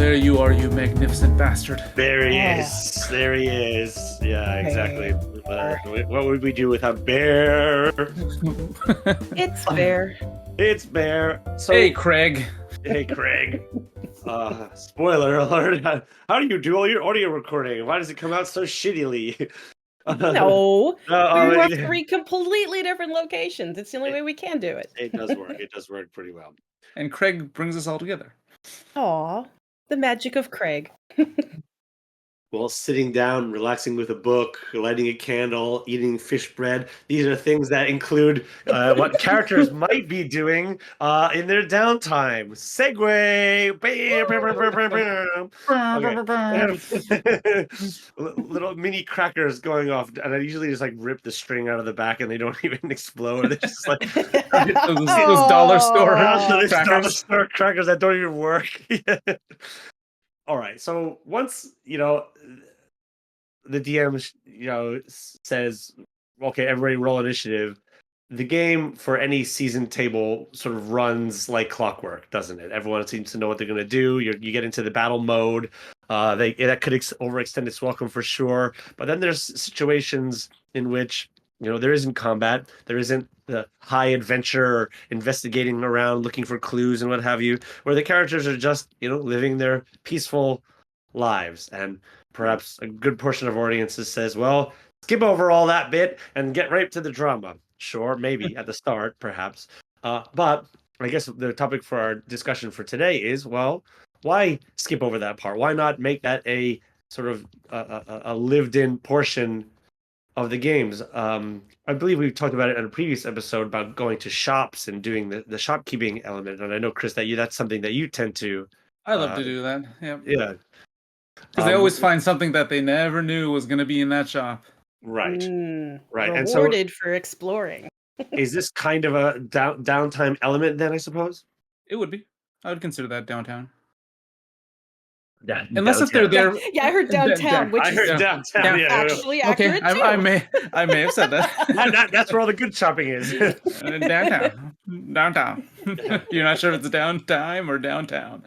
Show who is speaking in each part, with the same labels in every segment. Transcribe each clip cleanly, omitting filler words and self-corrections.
Speaker 1: there you are, you magnificent bastard.
Speaker 2: There he is. There he is. Yeah, exactly. What would we do without Bear?
Speaker 3: It's Bear.
Speaker 2: It's Bear. So,
Speaker 1: Hey, Craig.
Speaker 2: Hey, Craig. Spoiler alert. How do you do all your audio recording? Why does it come out so shittily?
Speaker 3: No, we
Speaker 2: Oh,
Speaker 3: were
Speaker 2: yeah.
Speaker 3: three completely different locations. It's the only way we can do it.
Speaker 2: It does work. It does work pretty well.
Speaker 1: And Craig brings us all together.
Speaker 3: Aw, the magic of Craig.
Speaker 2: Well, sitting down, relaxing with a book, lighting a candle, eating fish bread. These are things that include what characters might be doing in their downtime. Segue! Okay. Little mini crackers going off, and I usually just like rip the string out of the back, and they don't even explode. They're just like
Speaker 1: those dollar store
Speaker 2: those dollar
Speaker 1: crackers.
Speaker 2: store crackers that don't even work. All right, so once the DM says, okay, everybody roll initiative, the game for any season table sort of runs like clockwork, doesn't it? Everyone seems to know what they're going to do. You get into the battle mode. That could overextend its welcome for sure, but then there's situations in which there isn't combat, there isn't the high adventure or investigating around looking for clues and what have you, where the characters are just living their peaceful lives. And perhaps a good portion of audiences says, well, skip over all that bit and get right to the drama. Sure, maybe at the start, perhaps. But I guess the topic for our discussion for today is, well, why skip over that part? Why not make that a sort of a lived-in portion of the games? I believe we've talked about it in a previous episode about going to shops and doing the shopkeeping element. And I know, Chris, that's something that you tend to.
Speaker 1: I love to do that.
Speaker 2: Yeah.
Speaker 1: Because they always find something that they never knew was going to be in that shop.
Speaker 2: Right. Right.
Speaker 3: Rewarded
Speaker 2: And so,
Speaker 3: for exploring.
Speaker 2: is this kind of a downtime element then, I suppose?
Speaker 1: It would be. I would consider that downtown.
Speaker 2: Yeah,
Speaker 1: Unless if they're there.
Speaker 3: Yeah, I heard downtown, which
Speaker 2: I
Speaker 3: is
Speaker 2: heard downtown. Yeah,
Speaker 3: actually
Speaker 1: okay,
Speaker 3: accurate too.
Speaker 1: I may have said that.
Speaker 2: That's where all the good shopping is.
Speaker 1: Downtown. You're not sure if it's downtime or downtown.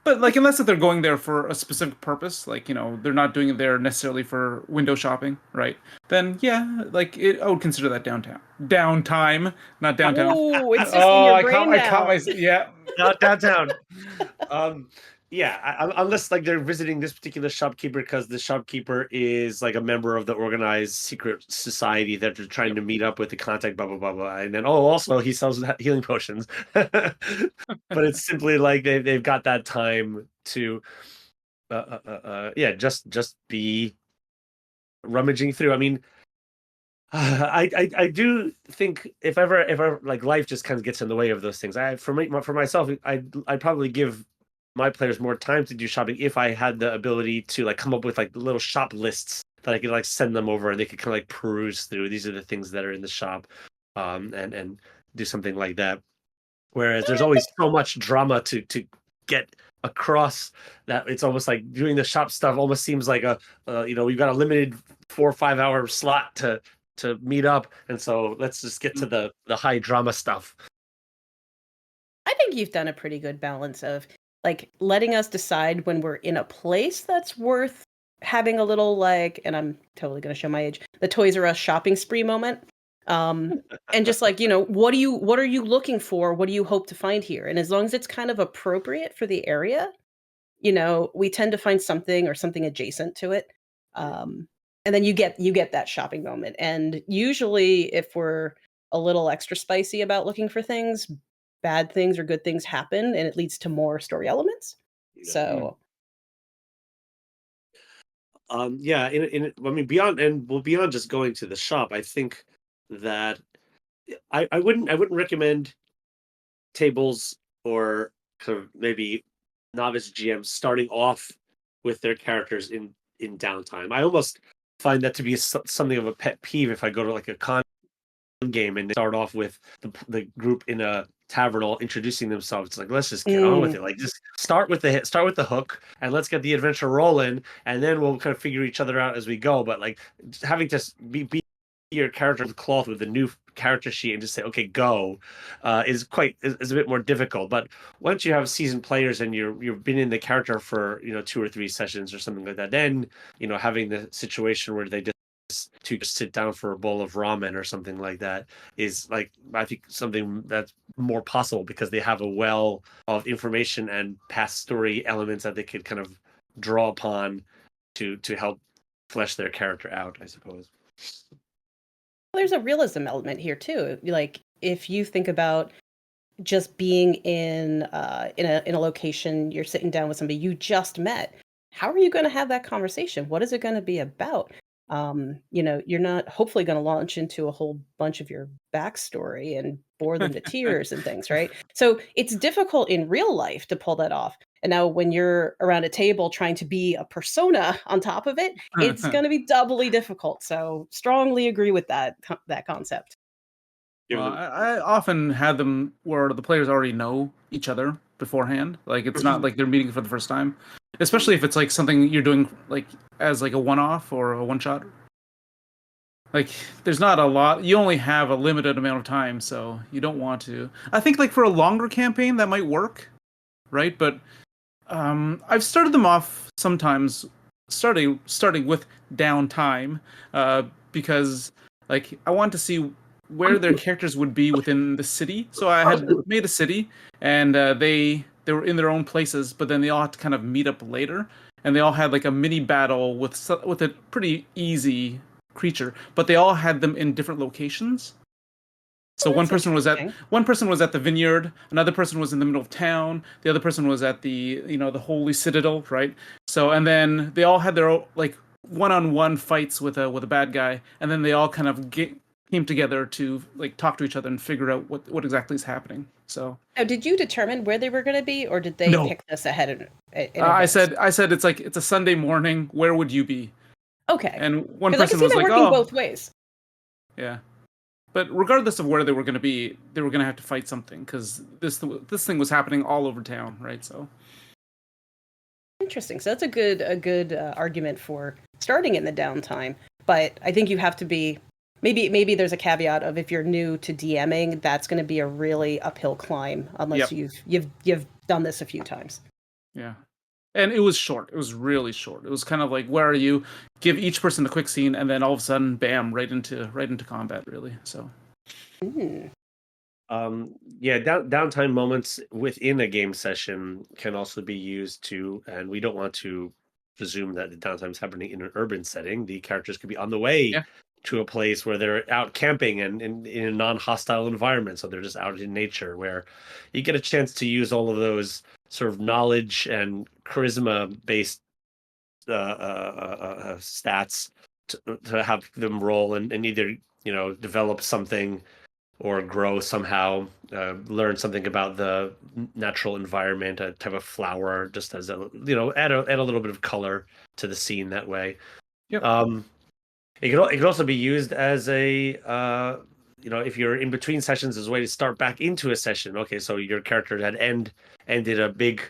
Speaker 1: But like, unless if they're going there for a specific purpose, like they're not doing it there necessarily for window shopping, right? Then yeah, like I would consider that downtown. Downtime, not downtown.
Speaker 3: Oh, it's just in your brain now.
Speaker 1: I caught myself. Yeah,
Speaker 2: not downtown. Unless like they're visiting this particular shopkeeper because the shopkeeper is like a member of the organized secret society that they're trying to meet up with the contact, blah blah blah blah, and then also he sells healing potions. But it's simply like they've got that time to just be rummaging through. I mean, I do think if ever like life just kind of gets in the way of those things. For myself, I'd probably give my players more time to do shopping if I had the ability to like come up with like little shop lists that I could like send them over and they could kind of like peruse through. These are the things that are in the shop, and do something like that. Whereas there's always so much drama to get across that it's almost like doing the shop stuff almost seems like we've got a limited 4 or 5 hour slot to meet up, and so let's just get to the high drama stuff.
Speaker 3: I think you've done a pretty good balance of like letting us decide when we're in a place that's worth having a little like, and I'm totally going to show my age, the Toys R Us shopping spree moment. And just like, what are you looking for? What do you hope to find here? And as long as it's kind of appropriate for the area, we tend to find something or something adjacent to it. And then you get that shopping moment. And usually if we're a little extra spicy about looking for things, bad things or good things happen, and it leads to more story elements. So,
Speaker 2: I mean, beyond just going to the shop, I think that I wouldn't recommend tables or kind of maybe novice GMs starting off with their characters in downtime. I almost find that to be something of a pet peeve if I go to like a con game and they start off with the group in a tavern all introducing themselves. It's like, let's just get on with it. Like, just start with the hook and let's get the adventure rolling, and then we'll kind of figure each other out as we go. But like having to be your character of cloth with a new character sheet and just say, okay, go, is a bit more difficult. But once you have seasoned players and you've been in the character for 2 or 3 sessions or something like that, then having the situation where they just sit down for a bowl of ramen or something like that is like, I think, something that's more possible because they have a well of information and past story elements that they could kind of draw upon to help flesh their character out, I suppose.
Speaker 3: There's a realism element here too. Like if you think about just being in a location, you're sitting down with somebody you just met. How are you going to have that conversation? What is it going to be about? You're not hopefully going to launch into a whole bunch of your backstory and bore them to tears and things, right? So it's difficult in real life to pull that off. And now when you're around a table trying to be a persona on top of it, it's going to be doubly difficult. So strongly agree with that concept.
Speaker 1: Well, I often had them where the players already know each other beforehand. Like it's not like they're meeting for the first time, especially if it's like something you're doing like as like a one-off or a one-shot. Like there's not a lot. You only have a limited amount of time, so you don't want to. I think like for a longer campaign that might work, right? But I've started them off sometimes, starting with downtime, because like I want to see where their characters would be within the city. So I had made a city, and they were in their own places, but then they all had to kind of meet up later, and they all had like a mini battle with a pretty easy creature, but they all had them in different locations. So one person was at the vineyard, another person was in the middle of town, the other person was at the the holy citadel, right? So and then they all had their own, like one-on-one fights with a bad guy, and then they all kind of came together to like talk to each other and figure out what exactly is happening. So
Speaker 3: now, did you determine where they were going to be, or did they
Speaker 1: No.
Speaker 3: pick this ahead in
Speaker 1: I
Speaker 3: advance?
Speaker 1: said it's a Sunday morning. Where would you be?
Speaker 3: Okay,
Speaker 1: And one
Speaker 3: because I can
Speaker 1: person
Speaker 3: see
Speaker 1: was
Speaker 3: that
Speaker 1: like,
Speaker 3: working
Speaker 1: oh,
Speaker 3: both ways.
Speaker 1: yeah. But regardless of where they were going to be, they were going to have to fight something because this thing was happening all over town, right? So
Speaker 3: Interesting. So that's a good argument for starting in the downtime. But I think you have to be maybe there's a caveat of if you're new to DMing, that's going to be a really uphill climb unless you've done this a few times.
Speaker 1: yeah. And it was short. It was really short. It was kind of like, where are you? Give each person a quick scene, and then all of a sudden, bam, right into combat, really. So,
Speaker 2: downtime moments within a game session can also be used to, and we don't want to presume that the downtime is happening in an urban setting. The characters could be on the way to a place where they're out camping and in a non-hostile environment, so they're just out in nature, where you get a chance to use all of those sort of knowledge and charisma based stats to have them roll and either develop something or grow somehow, learn something about the natural environment, a type of flower, just as add a little bit of color to the scene that way.
Speaker 1: Yep.
Speaker 2: It could also be used as a if you're in between sessions, as a way to start back into a session. Okay, so your character had ended a big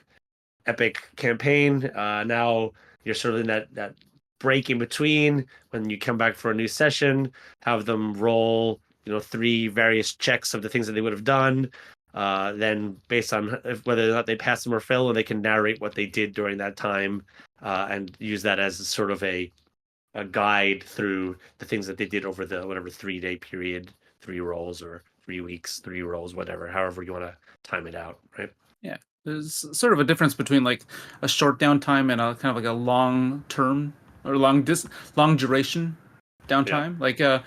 Speaker 2: epic campaign. Now you're sort of in that break in between when you come back for a new session. Have them roll 3 various checks of the things that they would have done. Then based on whether or not they pass them or fail, and they can narrate what they did during that time, and use that as sort of a guide through the things that they did over the whatever 3-day period, 3 rolls or 3 weeks, 3 rolls, whatever, however you want to time it out, right?
Speaker 1: Yeah. There's sort of a difference between like a short downtime and a kind of like a long term or long duration downtime. Like I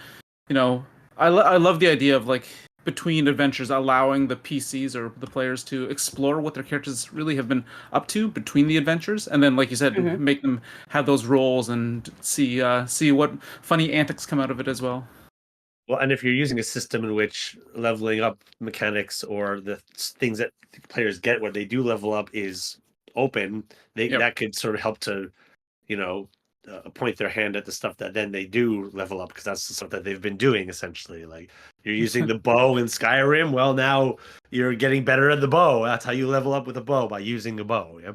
Speaker 1: love the idea of like between adventures allowing the PCs or the players to explore what their characters really have been up to between the adventures, and then like you said, make them have those roles and see what funny antics come out of it as well.
Speaker 2: Well, and if you're using a system in which leveling up mechanics or the things that players get when they do level up is open, that could sort of help to, point their hand at the stuff that then they do level up, because that's the stuff that they've been doing essentially. Like you're using the bow in Skyrim. Well, now you're getting better at the bow. That's how you level up with a bow, by using a bow. Yeah.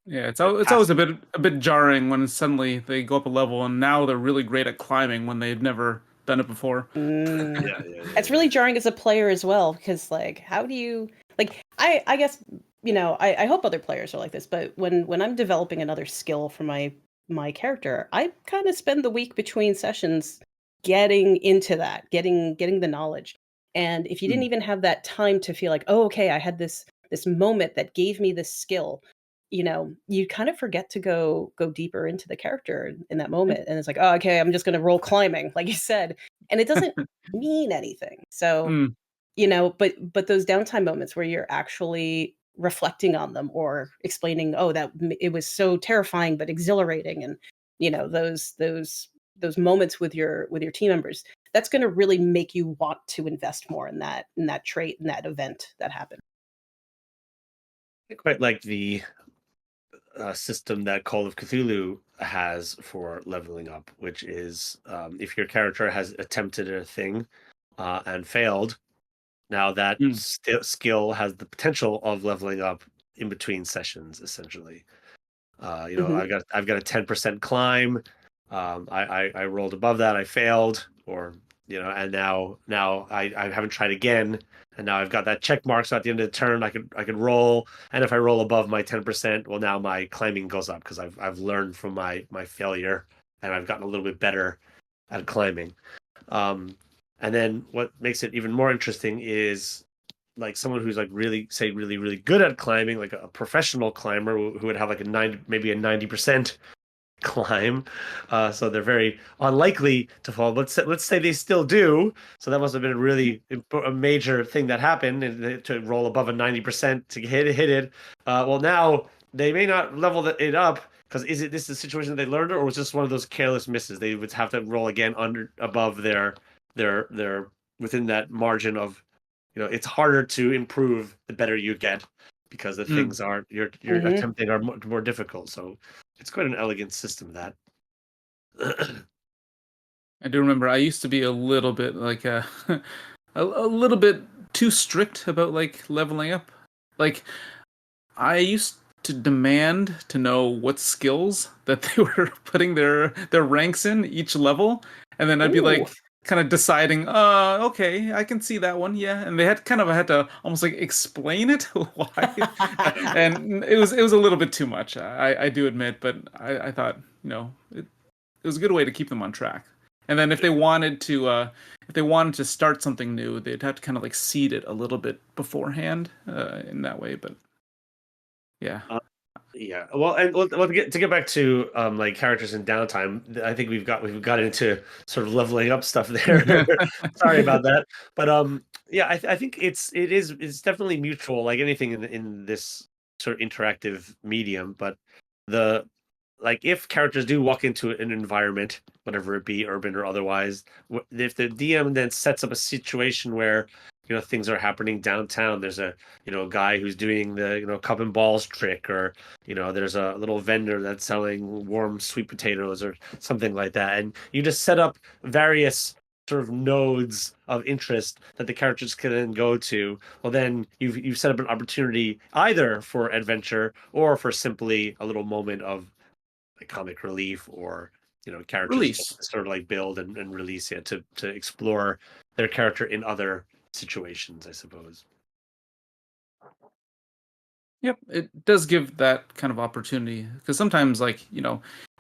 Speaker 1: Yeah, it's
Speaker 2: They're
Speaker 1: it's always a bit jarring when suddenly they go up a level and now they're really great at climbing when they've never done it before.
Speaker 3: Mm. It's
Speaker 2: Yeah.
Speaker 3: really jarring as a player as well, because like, how do you like? I guess I hope other players are like this, but when I'm developing another skill for my character, I kind of spend the week between sessions getting into that, getting the knowledge. And if you didn't
Speaker 1: Mm.
Speaker 3: even have that time to feel like, oh, okay, I had this moment that gave me this skill, you kind of forget to go deeper into the character in that moment. And it's like, oh, okay, I'm just gonna roll climbing, like you said. And it doesn't mean anything. So,
Speaker 1: Mm.
Speaker 3: but those downtime moments where you're actually reflecting on them or explaining, oh, it was so terrifying but exhilarating, and those moments with your team members, that's going to really make you want to invest more in that trait, in that event that happened.
Speaker 2: I quite like the system that Call of Cthulhu has for leveling up, which is if your character has attempted a thing and failed, now that
Speaker 1: Mm.
Speaker 2: skill has the potential of leveling up in between sessions, essentially.
Speaker 3: Hmm.
Speaker 2: I've got a 10% climb. I rolled above that, I failed, or and now I haven't tried again, and now I've got that check mark. So at the end of the turn, I could roll, and if I roll above my 10%, well, now my climbing goes up because I've learned from my failure, and I've gotten a little bit better at climbing. Um, and then what makes it even more interesting is like someone who's like really good at climbing, like a professional climber who would have like maybe a 90% climb. So they're very unlikely to fall. Let's say they still do. So that must have been a major thing that happened, and to roll above a 90% to hit it. Well, now they may not level it up because this the situation they learned, or was just one of those careless misses? They would have to roll again above their within that margin of, it's harder to improve the better you get because the
Speaker 1: Mm.
Speaker 2: things you're
Speaker 3: Hmm.
Speaker 2: attempting are more difficult. So it's quite an elegant system that.
Speaker 1: I do remember I used to be a little bit like a little bit too strict about like leveling up. Like I used to demand to know what skills that they were putting their ranks in each level, and then I'd be
Speaker 3: Ooh.
Speaker 1: like kind of deciding, okay, I can see that one, yeah. And they had to almost like explain it why, and it was a little bit too much. I do admit, but I thought it was a good way to keep them on track. And then if they wanted to start something new, they'd have to kind of like seed it a little bit beforehand in that way. But yeah.
Speaker 2: Yeah, well, and to get back to like characters in downtime, I think we've got into sort of leveling up stuff there. Sorry about that, but yeah, I think it's definitely mutual, like anything in this sort of interactive medium. But the like if characters do walk into an environment, whatever it be, urban or otherwise, if the DM then sets up a situation where things are happening downtown, there's a guy who's doing the cup and balls trick, or there's a little vendor that's selling warm sweet potatoes or something like that, and you just set up various sort of nodes of interest that the characters can then go to. Well, then you've set up an opportunity either for adventure or for simply a little moment of like comic relief, or characters
Speaker 1: Release.
Speaker 2: sort of like build and release it to explore their character in other situations, I suppose.
Speaker 1: Yep, it does give that kind of opportunity because sometimes, like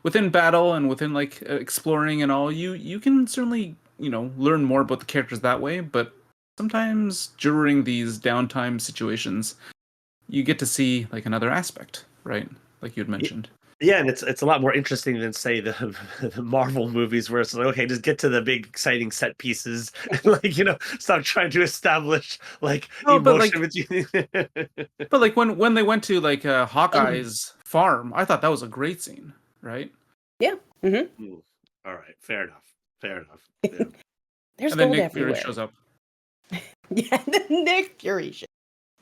Speaker 1: within battle and within like exploring and all, you can certainly learn more about the characters that way. But sometimes during these downtime situations, you get to see like another aspect, right? Like you'd mentioned.
Speaker 2: Yeah, and it's a lot more interesting than say the Marvel movies where it's like, okay, just get to the big exciting set pieces, and like stop trying to establish like
Speaker 1: Oh,
Speaker 2: emotion between.
Speaker 1: but like when they went to like Hawkeye's farm, I thought that was a great scene, right?
Speaker 3: Yeah. Hmm.
Speaker 2: All right, fair enough. Fair enough. Yeah.
Speaker 3: There's
Speaker 1: And then
Speaker 3: gold
Speaker 1: Nick Fury
Speaker 3: everywhere.
Speaker 1: shows up.
Speaker 3: Yeah, the Nick Fury shit.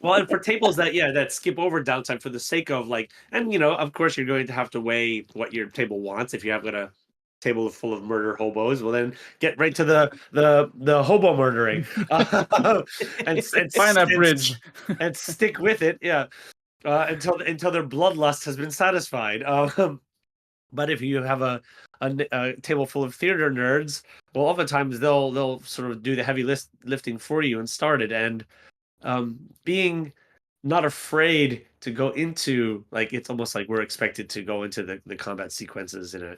Speaker 2: Well, and for tables that skip over downtime for the sake of like, and of course you're going to have to weigh what your table wants. If you have got a table full of murder hobos, well then get right to the hobo murdering, and
Speaker 1: Find that bridge.
Speaker 2: and stick with it. Yeah. until their bloodlust has been satisfied. But if you have a table full of theater nerds, well, oftentimes they'll sort of do the heavy lifting for you and start it. And being not afraid to go into, like, it's almost like we're expected to go into the combat sequences in a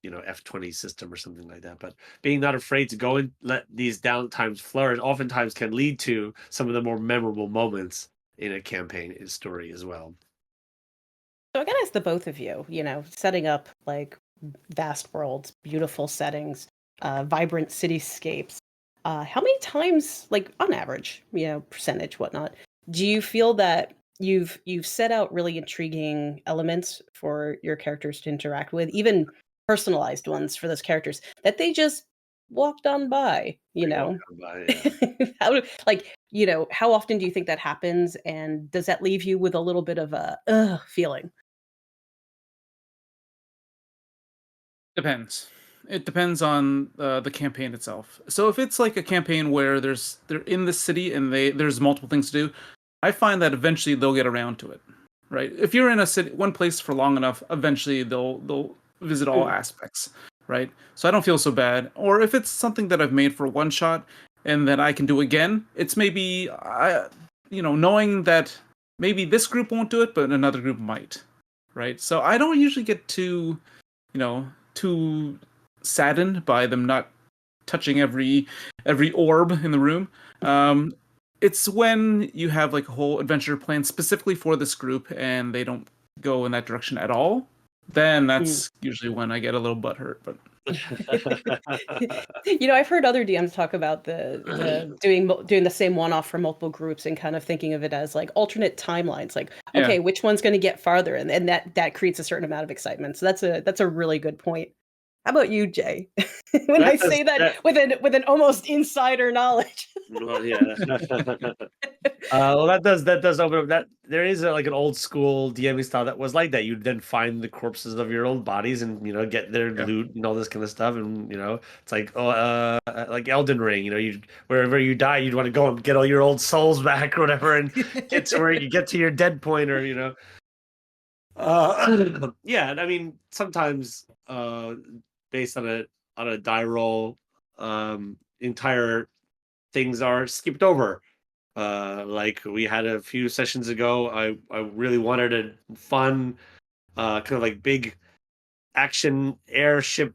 Speaker 2: F20 system or something like that. But being not afraid to go and let these downtimes flourish oftentimes can lead to some of the more memorable moments in a campaign in story as well.
Speaker 3: So I gotta ask the both of you, setting up like vast worlds, beautiful settings, vibrant cityscapes. How many times, like on average, percentage, whatnot, do you feel that you've set out really intriguing elements for your characters to interact with, even personalized ones for those characters that they just walked on by, how often do you think that happens, and does that leave you with a little bit of a feeling?
Speaker 1: Depends. It depends on the campaign itself. So if it's like a campaign where they're in the city and there's multiple things to do, I find that eventually they'll get around to it, right? If you're in a city, one place for long enough, eventually they'll visit all aspects, right? So I don't feel so bad. Or if it's something that I've made for one shot and that I can do again, it's maybe knowing that maybe this group won't do it, but another group might, right? So I don't usually get too saddened by them not touching every orb in the room. It's when you have like a whole adventure planned specifically for this group and they don't go in that direction at all, then that's usually when I get a little butthurt. But
Speaker 3: I've heard other DMs talk about the doing the same one-off for multiple groups and kind of thinking of it as like alternate timelines. Like, okay, which one's going to get farther, and that creates a certain amount of excitement. So that's a really good point. How about you, Jay? When I say that with an almost insider knowledge.
Speaker 2: Well, yeah. Well, that does open up that there is like an old school DMing style that was like that. You'd then find the corpses of your old bodies and get their loot and all this kind of stuff, and it's like like Elden Ring. You wherever you die, you'd want to go and get all your old souls back or whatever, and get to where you get to your dead point, or yeah. I mean, sometimes based on a die roll, entire things are skipped over. Like we had a few sessions ago, I really wanted a fun, kind of like big action airship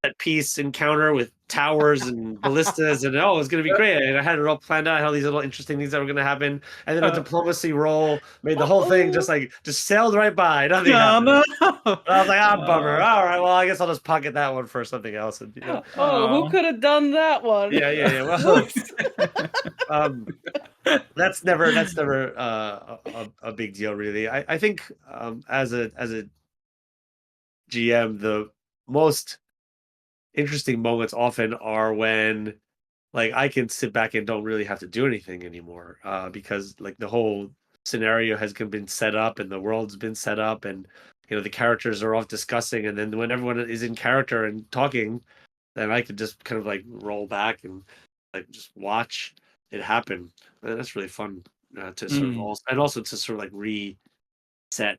Speaker 2: at peace encounter with towers and ballistas, and it was going to be great. And I had it all planned out, how these little interesting things that were going to happen, and then a diplomacy roll made the whole thing just sailed right by. Nothing happened. No. I was like, bummer. All right, well, I guess I'll just pocket that one for something else. And,
Speaker 3: who could have done that one?
Speaker 2: Yeah. Well, that's never a big deal, really. I think as a GM, the most interesting moments often are when like I can sit back and don't really have to do anything anymore, because like the whole scenario has been set up and the world's been set up, and the characters are off discussing, and then when everyone is in character and talking, then I could just kind of like roll back and like just watch it happen. And that's really fun to sort of also to sort of like reset.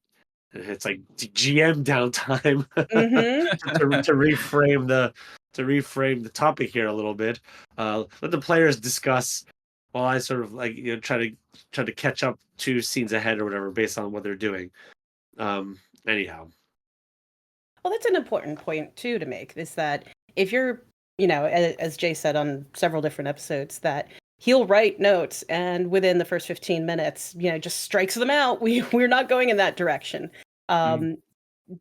Speaker 2: It's like GM downtime to reframe the topic here a little bit. Let the players discuss while I sort of like try to catch up 2 scenes ahead or whatever based on what they're doing. Anyhow.
Speaker 3: Well, that's an important point too to make, is that if you're, as Jay said on several different episodes, that he'll write notes and within the first 15 minutes, just strikes them out. We're not going in that direction.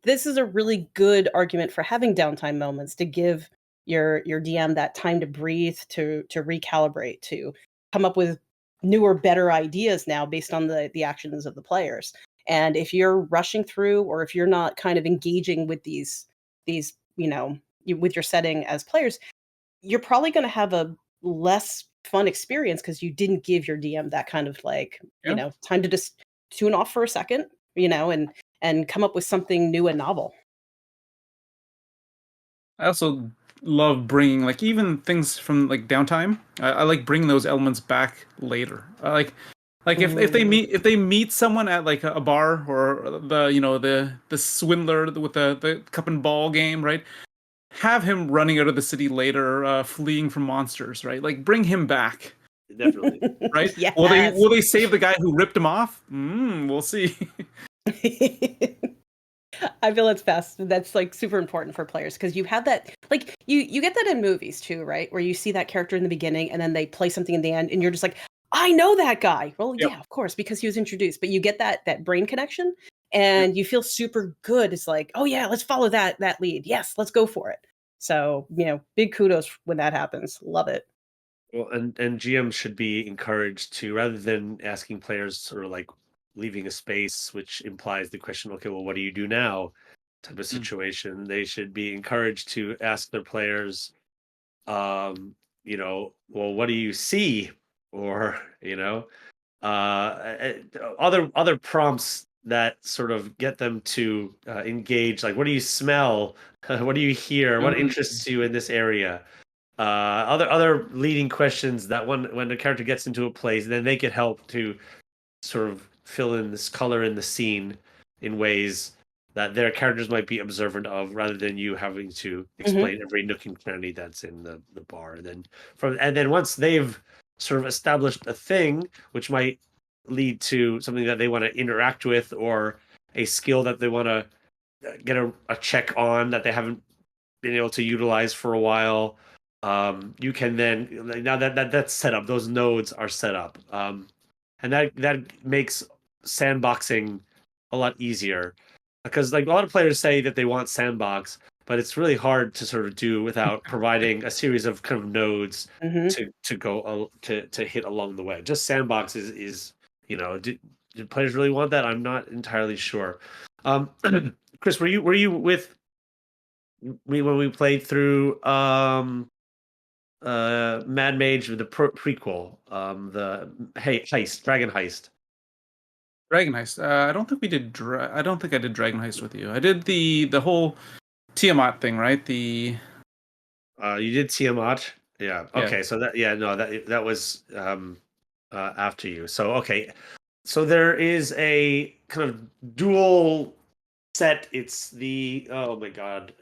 Speaker 3: This is a really good argument for having downtime moments to give your DM that time to breathe, to recalibrate, to come up with newer, better ideas now based on the actions of the players. And if you're rushing through, or if you're not kind of engaging with these with your setting as players, you're probably going to have a less fun experience because you didn't give your DM that kind of time to just tune off for a second, and come up with something new and novel.
Speaker 1: I also love bringing like even things from like downtime. I like bringing those elements back later. Like if they meet someone at like a bar or the swindler with the cup and ball game, right? Have him running out of the city later, fleeing from monsters, right? Like bring him back,
Speaker 2: Definitely.
Speaker 1: right?
Speaker 3: Yes.
Speaker 1: Will they save the guy who ripped him off? We'll see.
Speaker 3: I feel it's fast. That's like super important for players because you have that, like you get that in movies too, right? Where you see that character in the beginning and then they play something in the end, and you're just like, I know that guy. Well,
Speaker 1: Yep.
Speaker 3: yeah, of course, because he was introduced. But you get that brain connection, and you feel super good. It's like, oh yeah, let's follow that lead. Yes, let's go for it. So big kudos when that happens. Love it.
Speaker 2: Well, and GMs should be encouraged to, rather than asking players sort of like leaving a space, which implies the question, okay, well, what do you do now? Type of situation. They should be encouraged to ask their players, well, what do you see? Or, other prompts that sort of get them to engage, like what do you smell? What do you hear? What interests you in this area? Other leading questions that when the character gets into a place, then they could help to sort of fill in this color in the scene in ways that their characters might be observant of, rather than you having to explain every nook and cranny that's in the bar. And then once they've sort of established a thing, which might lead to something that they want to interact with, or a skill that they want to get a check on that they haven't been able to utilize for a while. You can then, now that's set up, those nodes are set up, and that makes sandboxing a lot easier, because like a lot of players say that they want sandbox, but it's really hard to sort of do without providing a series of kind of nodes to go to hit along the way. Just sandbox is do players really want that? I'm not entirely sure. Chris, were you with me when we played through Mad Mage with the prequel, the Dragon Heist?
Speaker 1: Dragon Heist. I don't think we did. I don't think I did Dragon Heist with you. I did the whole Tiamat thing, right? You
Speaker 2: did Tiamat. Yeah. Okay. So that was after you. So okay. So there is a kind of dual set. It's the, oh my god.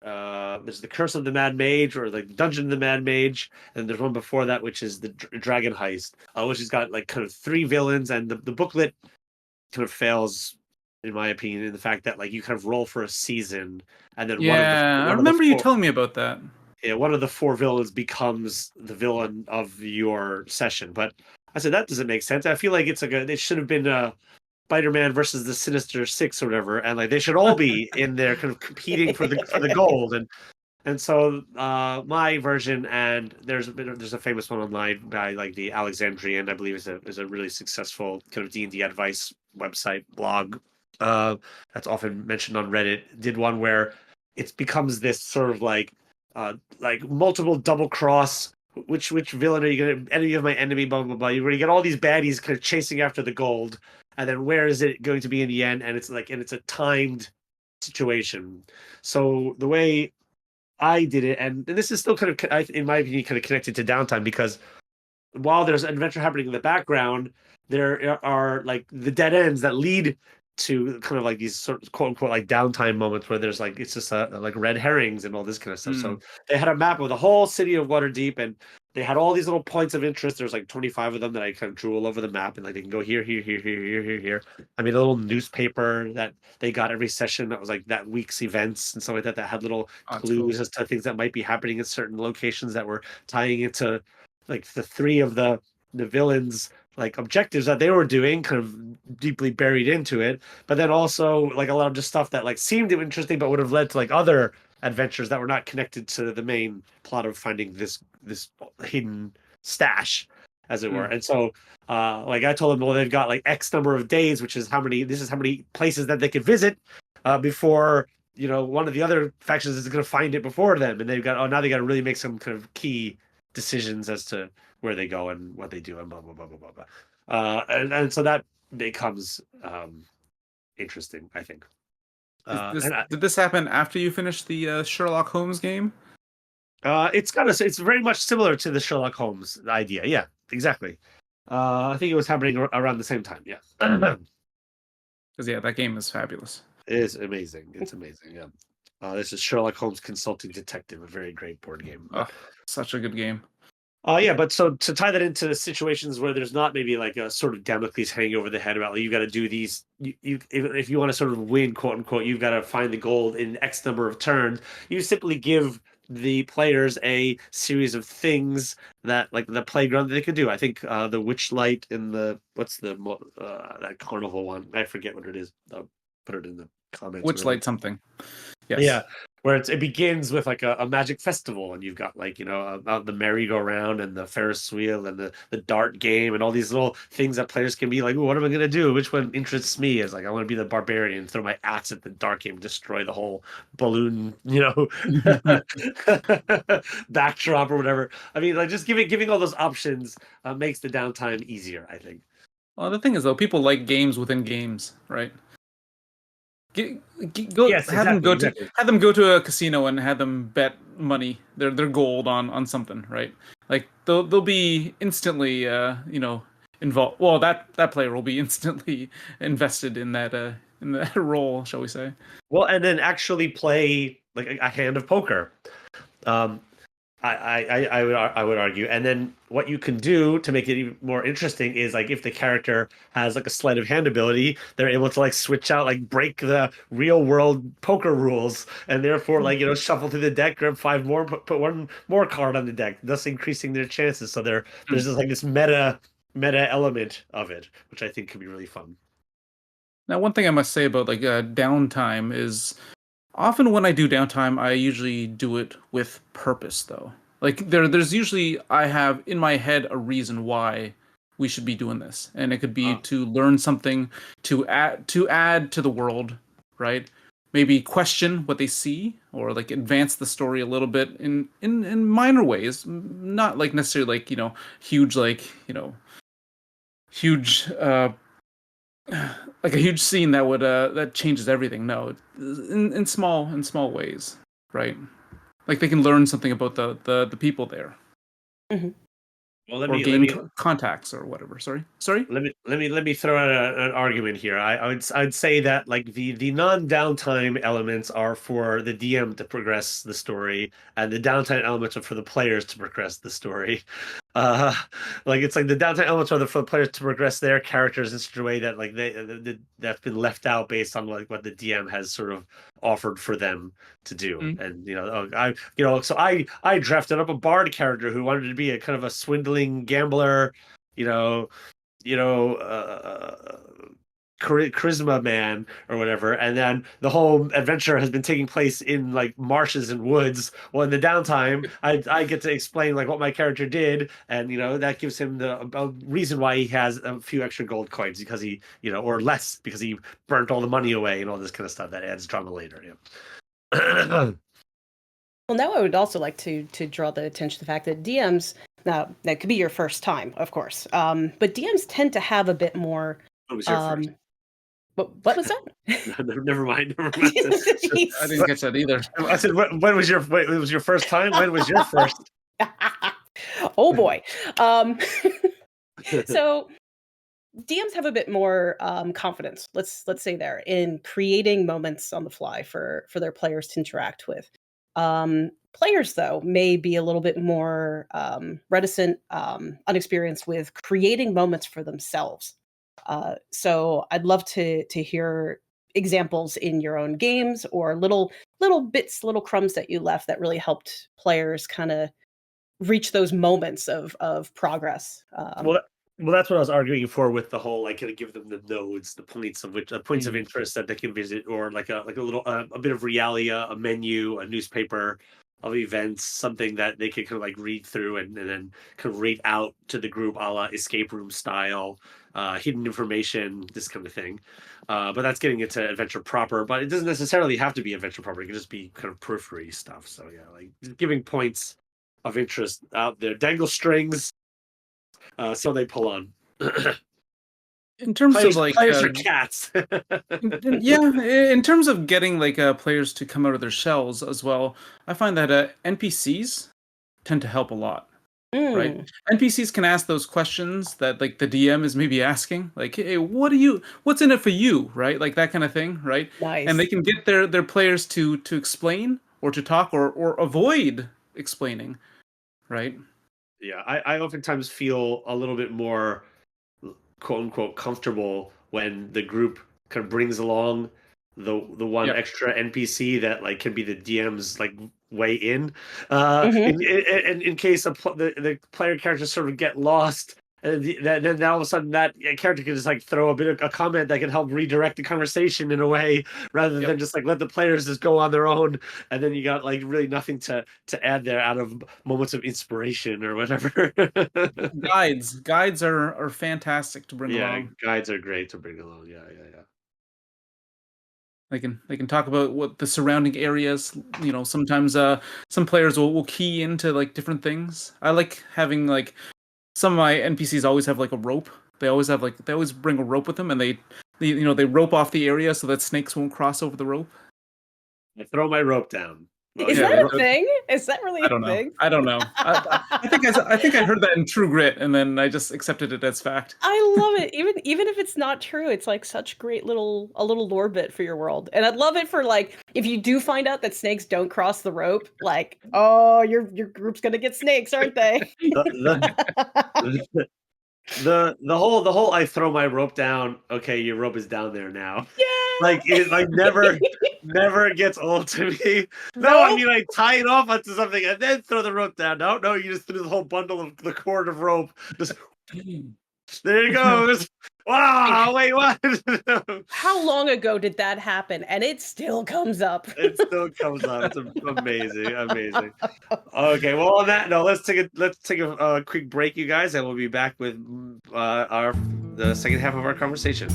Speaker 2: There's the Curse of the Mad Mage, or the Dungeon of the Mad Mage, and there's one before that, which is the Dragon Heist, which has got like kind of 3 villains, and the booklet kind of fails, in my opinion, in the fact that like you kind of roll for a season, and then
Speaker 1: I remember you telling me about that.
Speaker 2: Yeah, one of the 4 villains becomes the villain of your session. But I said that doesn't make sense. I feel like it's like they should have been Spider-Man versus the Sinister Six or whatever, and like they should all be in there kind of competing for the gold. And so my version, and there's a famous one online by like the Alexandrian, I believe is a really successful kind of D&D advice website blog that's often mentioned on Reddit, did one where it becomes this sort of like multiple double cross. Which villain are you gonna? Enemy of my enemy, blah blah blah. You're gonna get all these baddies kind of chasing after the gold, and then where is it going to be in the end? And it's a timed situation. So the way I did it, and this is still kind of, in my opinion, kind of connected to Downtime, because while there's an adventure happening in the background, there are like the dead ends that lead to kind of like these sort of quote unquote like downtime moments where there's like, it's just like red herrings and all this kind of stuff. So they had a map of the whole city of Waterdeep, and they had all these little points of interest. There's like 25 of them that I kind of drew all over the map, and like they can go here, here, here, here, here, here, here. I mean, a little newspaper that they got every session that was like that week's events and stuff like that, that had little clues as to things that might be happening in certain locations that were tying into like the 3 of the villains like objectives that they were doing, kind of deeply buried into it. But then also like a lot of just stuff that like seemed interesting but would have led to like other adventures that were not connected to the main plot of finding this hidden stash, as it were. And so like I told them, well, they've got like X number of days, which is how many places that they could visit before one of the other factions is going to find it before them. And they've got, now they got to really make some kind of key decisions as to where they go and what they do and blah blah blah blah blah blah. And so that becomes interesting, I think.
Speaker 1: Did this happen after you finished the Sherlock Holmes game?
Speaker 2: It's very much similar to the Sherlock Holmes idea. Yeah, exactly. I think it was happening around the same time. Yeah,
Speaker 1: Because that game is fabulous.
Speaker 2: it is amazing. It's amazing. Yeah. This is Sherlock Holmes Consulting Detective, a very great board game.
Speaker 1: Oh, such a good game.
Speaker 2: Yeah, but so to tie that into situations where there's not maybe like a sort of Damocles hanging over the head about like, you got to do these, if you want to sort of win, quote unquote, you've got to find the gold in X number of turns. You simply give the players a series of things that like the playground that they could do. I think the Witchlight in the that carnival one. I forget what it is. I'll put it in the comments.
Speaker 1: Witchlight something. Yes.
Speaker 2: Yeah, where it begins with like a magic festival, and you've got like the merry-go-round and the Ferris wheel and the dart game and all these little things that players can be like, "Ooh, what am I gonna do? Which one interests me?" Is like I want to be the barbarian, throw my axe at the dart game, destroy the whole balloon, backdrop or whatever. I mean, like just giving all those options makes the downtime easier, I think.
Speaker 1: Well, the thing is, though, people like games within games, right?
Speaker 2: Yes,
Speaker 1: have them go to a casino and have them bet money, their gold on something, right? Like they'll be instantly involved. Well, that player will be instantly invested in that role, shall we say?
Speaker 2: Well, and then actually play like a hand of poker. I would argue, and then what you can do to make it even more interesting is like if the character has like a sleight of hand ability, they're able to like switch out, like break the real world poker rules, and therefore like shuffle through the deck, grab 5 more, put 1 more card on the deck, thus increasing their chances. So there's just like this meta element of it, which I think could be really fun.
Speaker 1: Now, one thing I must say about like downtime is, often when I do downtime, I usually do it with purpose, though. Like there's usually, I have in my head a reason why we should be doing this, and it could be to learn something, to add to the world, right? Maybe question what they see, or like advance the story a little bit in minor ways, not like necessarily like huge huge like a huge scene that would that changes everything. No, in small ways, right? Like they can learn something about the people there.
Speaker 3: Mm-hmm.
Speaker 2: Well,
Speaker 1: let me contacts or whatever. Sorry.
Speaker 2: Let me throw out an argument here. I'd say that like the non-downtime elements are for the DM to progress the story, and the downtime elements are for the players to progress the story. Like it's like the downtime elements are for the players to progress their characters in such a way that like that's been left out based on like what the DM has sort of offered for them to do. And so I drafted up a bard character who wanted to be a kind of a swindling gambler, charisma man or whatever, and then the whole adventure has been taking place in like marshes and woods. Well, in the downtime I get to explain like what my character did, and that gives him a reason why he has a few extra gold coins, because he or less because he burnt all the money away and all this kind of stuff that adds drama later.
Speaker 3: Well, now I would also like to draw the attention to the fact that DMs, now that could be your first time, of course, but DMs tend to have a bit more.
Speaker 2: What was your first?
Speaker 3: What was that?
Speaker 2: Never mind.
Speaker 1: I didn't catch that either.
Speaker 2: I said, when was your first time? When was your first?
Speaker 3: Oh boy. So DMs have a bit more confidence. Let's say there in creating moments on the fly for their players to interact with. Players, though, may be a little bit more reticent, unexperienced with creating moments for themselves. So I'd love to hear examples in your own games, or little bits, little crumbs that you left that really helped players kind of reach those moments of progress.
Speaker 2: Well, that's what I was arguing for with the whole like give them the nodes, the points of interest that they can visit, or like a little a bit of realia, a menu, a newspaper of events, something that they could kind of like read through and then kind of read out to the group, a la escape room style, hidden information, this kind of thing. But that's getting into adventure proper. But it doesn't necessarily have to be adventure proper. It can just be kind of periphery stuff. So yeah, like giving points of interest out there, dangle strings. So they pull on.
Speaker 1: In terms
Speaker 2: players,
Speaker 1: of like
Speaker 2: players are cats.
Speaker 1: in terms of getting like players to come out of their shells as well, I find that NPCs tend to help a lot. right?
Speaker 3: Mm,
Speaker 1: NPCs can ask those questions that like the DM is maybe asking, like, "Hey, what's in it for you?" Right? Like that kind of thing, right? And they
Speaker 3: nice.
Speaker 1: can get their players to explain or to talk or avoid explaining, right?
Speaker 2: Yeah, I oftentimes feel a little bit more quote unquote comfortable when the group kind of brings along the one
Speaker 1: Yep.
Speaker 2: extra NPC that like can be the DM's like way in,
Speaker 3: Hmm.
Speaker 2: in case the player characters sort of get lost. And then all of a sudden that character can just like throw a bit of a comment that can help redirect the conversation in a way rather
Speaker 1: Yep.
Speaker 2: than just like let the players just go on their own, and then you got like really nothing to add there out of moments of inspiration or whatever.
Speaker 1: Guides are fantastic to bring
Speaker 2: Yeah,
Speaker 1: along.
Speaker 2: guides are great to bring along. Yeah, yeah, yeah.
Speaker 1: They can talk about what the surrounding areas, sometimes some players will key into like different things. I like having like some of my NPCs always have like a rope. They always bring a rope with them, and they rope off the area so that snakes won't cross over the rope.
Speaker 2: I throw my rope down. Well,
Speaker 3: Is
Speaker 2: yeah,
Speaker 1: Yeah,
Speaker 3: that
Speaker 2: the
Speaker 3: a
Speaker 2: rope.
Speaker 3: thing? Is that really
Speaker 1: I
Speaker 3: a
Speaker 1: don't know.
Speaker 3: thing?
Speaker 1: I don't know. I think I heard that in True Grit, and then I just accepted it as fact.
Speaker 3: I love it. Even if it's not true, it's like such great little lore bit for your world. And I'd love it for like if you do find out that snakes don't cross the rope, like, oh, your group's gonna get snakes, aren't they?
Speaker 2: The, the, the whole I throw my rope down. Okay, your rope is down there now. Like it like never gets old to me. No, I
Speaker 3: Nope.
Speaker 2: mean I tie it off onto something and then throw the rope down. No, you just threw the whole bundle of the cord of rope. Just there it goes. Wow, wait, what?
Speaker 3: How long ago did that happen? And it still comes up.
Speaker 2: It still comes up. It's amazing, amazing. Okay, well, on that note, let's take a quick break, you guys, and we'll be back with the second half of our conversation.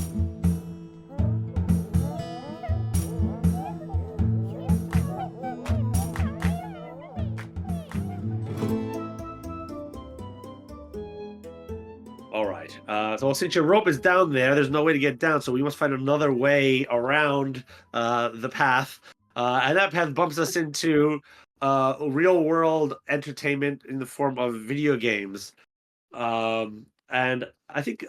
Speaker 2: All right. So since your rope is down there, there's no way to get down, so we must find another way around the path. And that path bumps us into real world entertainment in the form of video games. And I think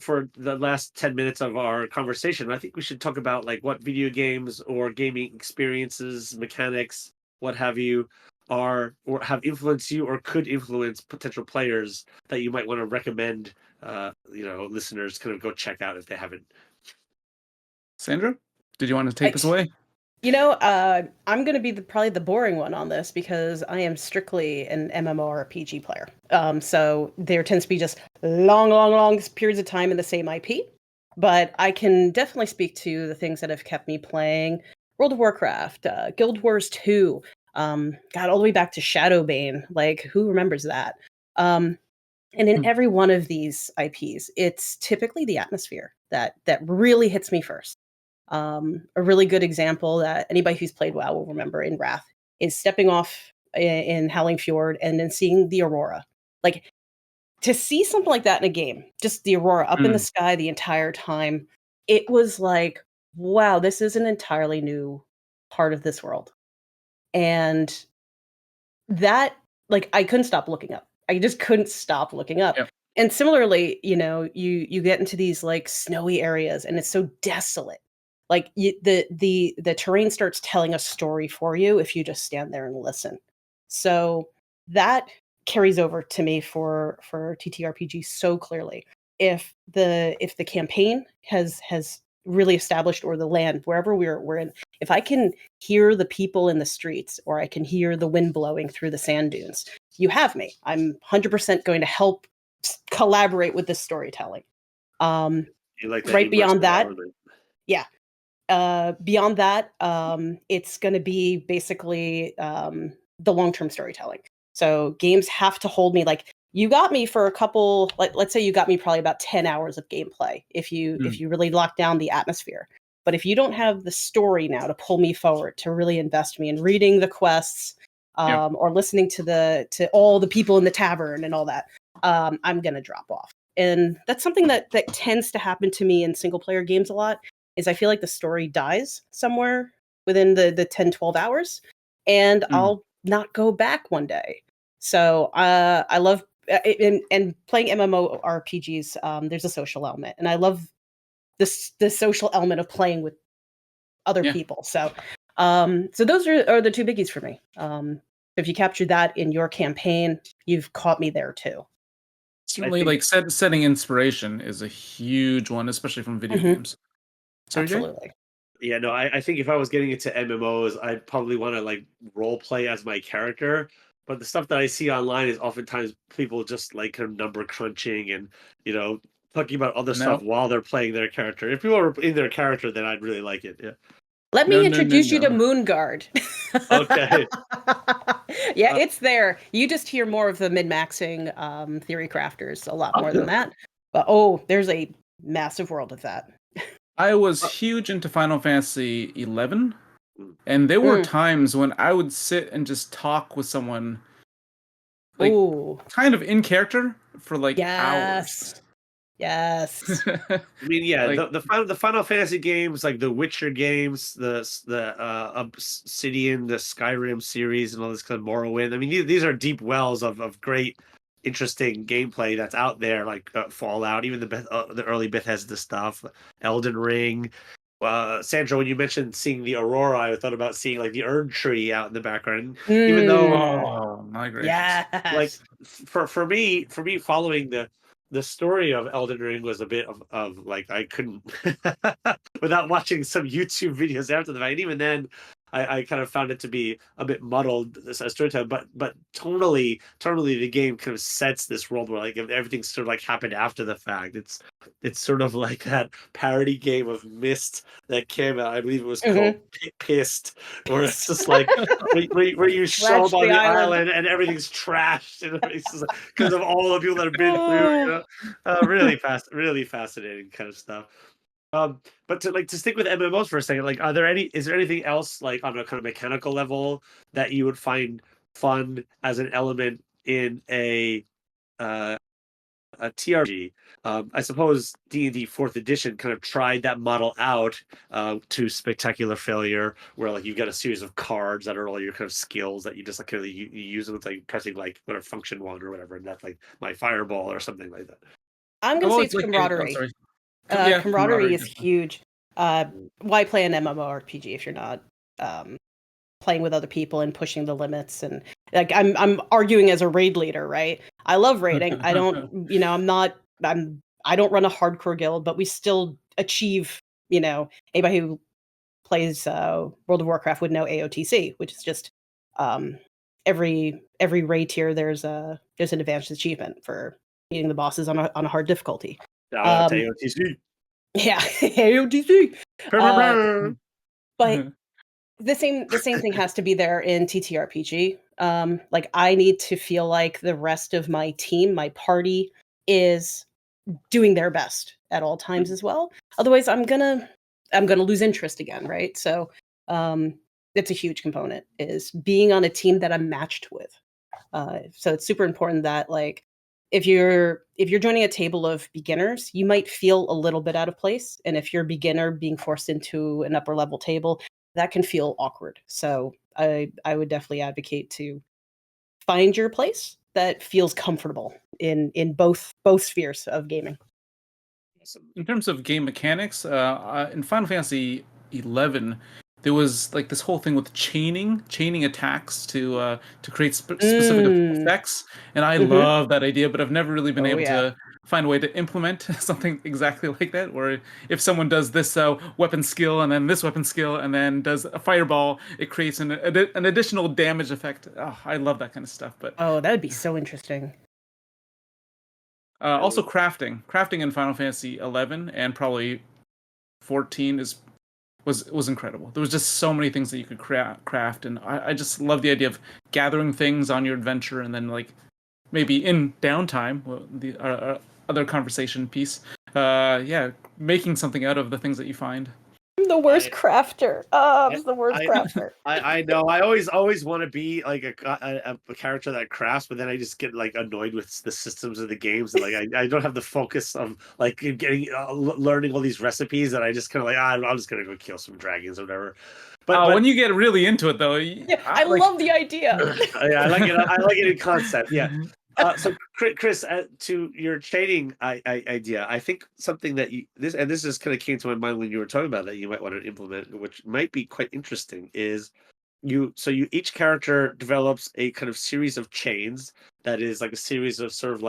Speaker 2: for the last 10 minutes of our conversation, I think we should talk about like what video games or gaming experiences, mechanics, what have you, are or have influenced you or could influence potential players that you might want to recommend listeners kind of go check out if they haven't.
Speaker 1: Sandra, did you want to take this away?
Speaker 3: I'm going to be probably the boring one on this because I am strictly an MMORPG player. So there tends to be just long periods of time in the same IP. But I can definitely speak to the things that have kept me playing World of Warcraft, Guild Wars 2, got all the way back to Shadowbane. Like, who remembers that? And in every one of these IPs, it's typically the atmosphere that really hits me first. A really good example that anybody who's played WoW will remember in Wrath is stepping off in Howling Fjord and then seeing the aurora. Like to see something like that in a game, just the aurora up in the sky the entire time, it was like, wow, this is an entirely new part of this world. And that, like, I couldn't stop looking up. I just couldn't stop looking up.
Speaker 1: Yep.
Speaker 3: And similarly, you get into these like snowy areas and it's so desolate. Like the terrain starts telling a story for you if you just stand there and listen. So that carries over to me for TTRPG so clearly. If the campaign has really established, or the land wherever we're in, if I can hear the people in the streets or I can hear the wind blowing through the sand dunes, you have me. I'm 100% going to help collaborate with this storytelling.
Speaker 2: You like that
Speaker 3: Right beyond
Speaker 2: immersive
Speaker 3: that,
Speaker 2: element.
Speaker 3: yeah. Beyond that, it's going to be basically the long-term storytelling. So games have to hold me. Like you got me for a couple. Let's say you got me probably about 10 hours of gameplay if you really lock down the atmosphere. But if you don't have the story now to pull me forward, to really invest me in reading the quests, or listening to all the people in the tavern and all that, I'm gonna drop off. And that's something that tends to happen to me in single player games a lot. Is I feel like the story dies somewhere within the 10, 12 hours, and I'll not go back one day. So I love and playing MMORPGs, there's a social element, and I love the social element of playing with other people. So those are the two biggies for me. If you capture that in your campaign, you've caught me there too.
Speaker 1: Certainly, like setting inspiration is a huge one, especially from video games. Sorry,
Speaker 3: Absolutely.
Speaker 2: Yeah, no, I think if I was getting into MMOs, I'd probably want to like role play as my character. But the stuff that I see online is oftentimes people just like kind of number crunching and, talking about other stuff while they're playing their character. If people are in their character, then I'd really like it. Yeah.
Speaker 3: Let me introduce you to Moonguard.
Speaker 2: Okay.
Speaker 3: Yeah, it's there. You just hear more of the min-maxing theory crafters, a lot more than that. But there's a massive world of that.
Speaker 1: I was huge into Final Fantasy 11, and there were times when I would sit and just talk with someone, like kind of in character for like hours.
Speaker 3: Yes.
Speaker 2: I mean, yeah, like, the Final Fantasy games, like the Witcher games, the Obsidian, the Skyrim series, and all this kind of Morrowind. I mean, these are deep wells of great, interesting gameplay that's out there, like Fallout, even the early Bethesda stuff, Elden Ring. Sandra, when you mentioned seeing the Aurora, I thought about seeing like the Erd Tree out in the background. Even though,
Speaker 1: my gracious,
Speaker 2: like for me, following the story of Elden Ring was a bit of like I couldn't without watching some YouTube videos after the fact. And even then, I kind of found it to be a bit muddled as storytelling. But tonally, the game kind of sets this world where like everything sort of like happened after the fact. It's sort of like that parody game of Myst that came out. I believe it was called Pissed, where it's just like where you show up on the island and everything's trashed and because of all the people that have been through. Really fascinating kind of stuff. But to stick with MMOs for a second, like, is there anything else like on a kind of mechanical level that you would find fun as an element in a TRPG? I suppose D&D 4th edition kind of tried that model out to spectacular failure, where like you've got a series of cards that are all your kind of skills that you just like you use them with like pressing like whatever function 1 or whatever, and that's like my fireball or something like that.
Speaker 3: I'm gonna say it's camaraderie. Camaraderie is huge. Why play an MMORPG if you're not playing with other people and pushing the limits? And like I'm arguing as a raid leader, right? I love raiding. I don't, I don't run a hardcore guild, but we still achieve, anybody who plays World of Warcraft would know AOTC, which is just every raid tier there's an advanced achievement for beating the bosses on a hard difficulty.
Speaker 2: AOTC.
Speaker 3: Yeah, AOTC. But the same thing has to be there in TTRPG. Like I need to feel like the rest of my team, my party, is doing their best at all times as well. Otherwise, I'm gonna lose interest again, right? So it's a huge component, is being on a team that I'm matched with. So it's super important that like if you're joining a table of beginners, you might feel a little bit out of place. And if you're a beginner being forced into an upper level table, that can feel awkward. So I would definitely advocate to find your place that feels comfortable in both spheres of gaming.
Speaker 1: In terms of game mechanics, in Final Fantasy 11, there was like this whole thing with chaining attacks to create specific effects, and I love that idea. But I've never really been able to find a way to implement something exactly like that. Where if someone does this weapon skill and then this weapon skill and then does a fireball, it creates an additional damage effect. Oh, I love that kind of stuff. But
Speaker 3: that would be so interesting.
Speaker 1: Also, crafting in Final Fantasy 11 and probably 14 was incredible. There was just so many things that you could craft, and I just love the idea of gathering things on your adventure, and then like maybe in downtime, the other conversation piece, making something out of the things that you find.
Speaker 3: I'm the worst crafter. I'm the worst crafter.
Speaker 2: I know. I always want to be like a character that crafts, but then I just get like annoyed with the systems of the games, and like I don't have the focus of like getting learning all these recipes, and I just kind of like I'm just gonna go kill some dragons or whatever. But
Speaker 1: when you get really into it, though,
Speaker 3: I love the idea.
Speaker 2: I like it. I like it in concept. Yeah. So Chris, to your trading idea, I think something that this just kind of came to my mind when you were talking about that you might want to implement, which might be quite interesting, is you each character develops a kind of series of chains that is like a series of sort of